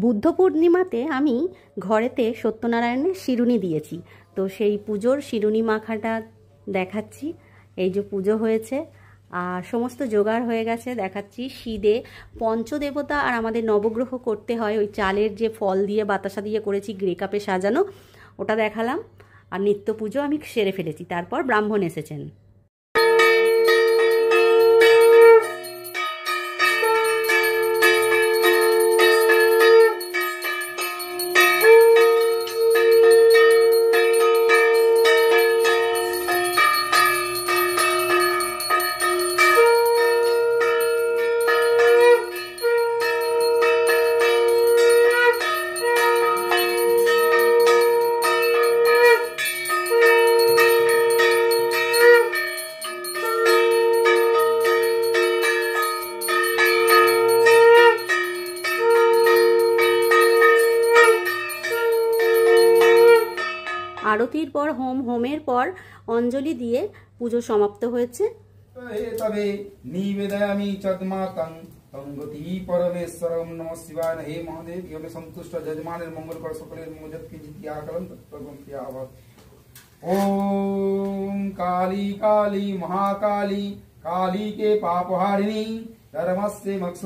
বুদ্ধ পূর্ণিমাতে আমি ঘরেতে সত্যনারায়ণের শিরুনি দিয়েছি, তো সেই পুজোর শিরুনি মাখাটা দেখাচ্ছি। এই যে পুজো হয়েছে আর সমস্ত জোগাড় হয়ে গেছে দেখাচ্ছি। শীদে পঞ্চদেবতা আর আমাদের নবগ্রহ করতে হয়, ওই চালের যে ফল দিয়ে বাতাসা দিয়ে করেছি গ্রে কাপে সাজানো, ওটা দেখালাম। আর নিত্য পুজো আমি সেরে ফেলেছি, তারপর ব্রাহ্মণ এসেছেন। আরতির পর হোমের পর অঞ্জলি দিয়ে পুজো সমাপ্ত হয়েছে। তবে নিবেদয়ামি চদ্মাতং তঙ্গতি পরমেশ্বরম নমঃ শিবায়। হে মহাদেব, ইয়মে সন্তুষ্ট যজমানের মঙ্গল কর, সকলের মঙ্গল কিঞ্চিৎ ইয়াকলম তৎপরম ক্রিয়াবৎ। ओम काली काली महाकाली काली के पापहारिणी धर्मस्य मक्ष